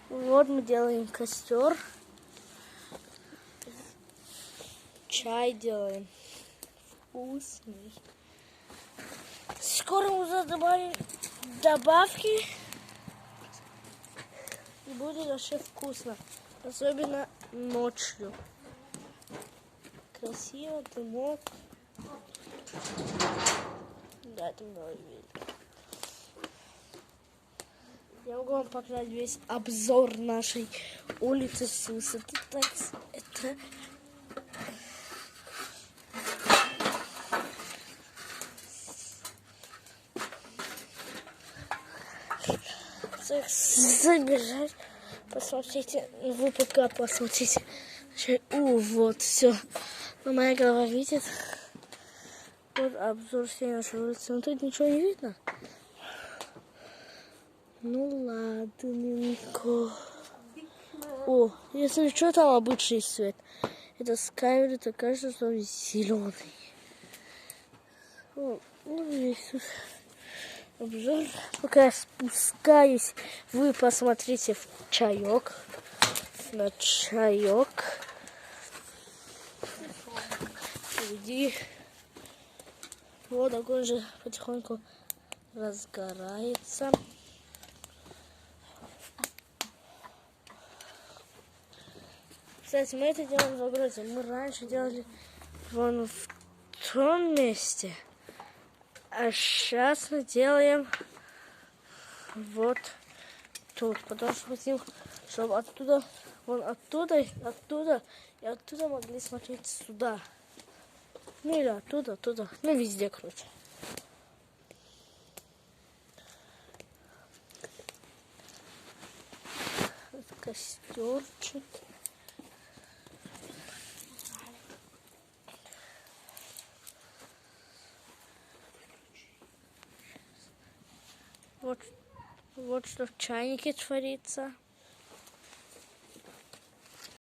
Вот мы делаем костер. Чай делаем. Вкусный. Скоро уже добавим добавки. И будет вообще вкусно. Особенно ночью. Красиво, дымок. Да, это много видно. Я могу вам показать весь обзор нашей улицы с высоты. Так, это... Забежать, посмотрите, вы пока посмотрите. Вот, все. Но моя голова видит. Вот обзор всей нашей улицы. Но тут ничего не видно. Ну ладненько. О, если что, там обычный свет. Это с камеры, то кажется, что он зеленый. О, ну весь тут обзор. Пока я спускаюсь, вы посмотрите в чаек. На чаек. Впереди. Вот огонь же потихоньку разгорается. Кстати, мы это делаем в огороде. Мы раньше делали вон в том месте. А сейчас мы делаем вот тут. Потому что хотим, чтобы оттуда, вон оттуда, оттуда и оттуда могли смотреть сюда. Ну или оттуда, оттуда. Ну везде, короче. Костерчик. Вот что в чайнике творится.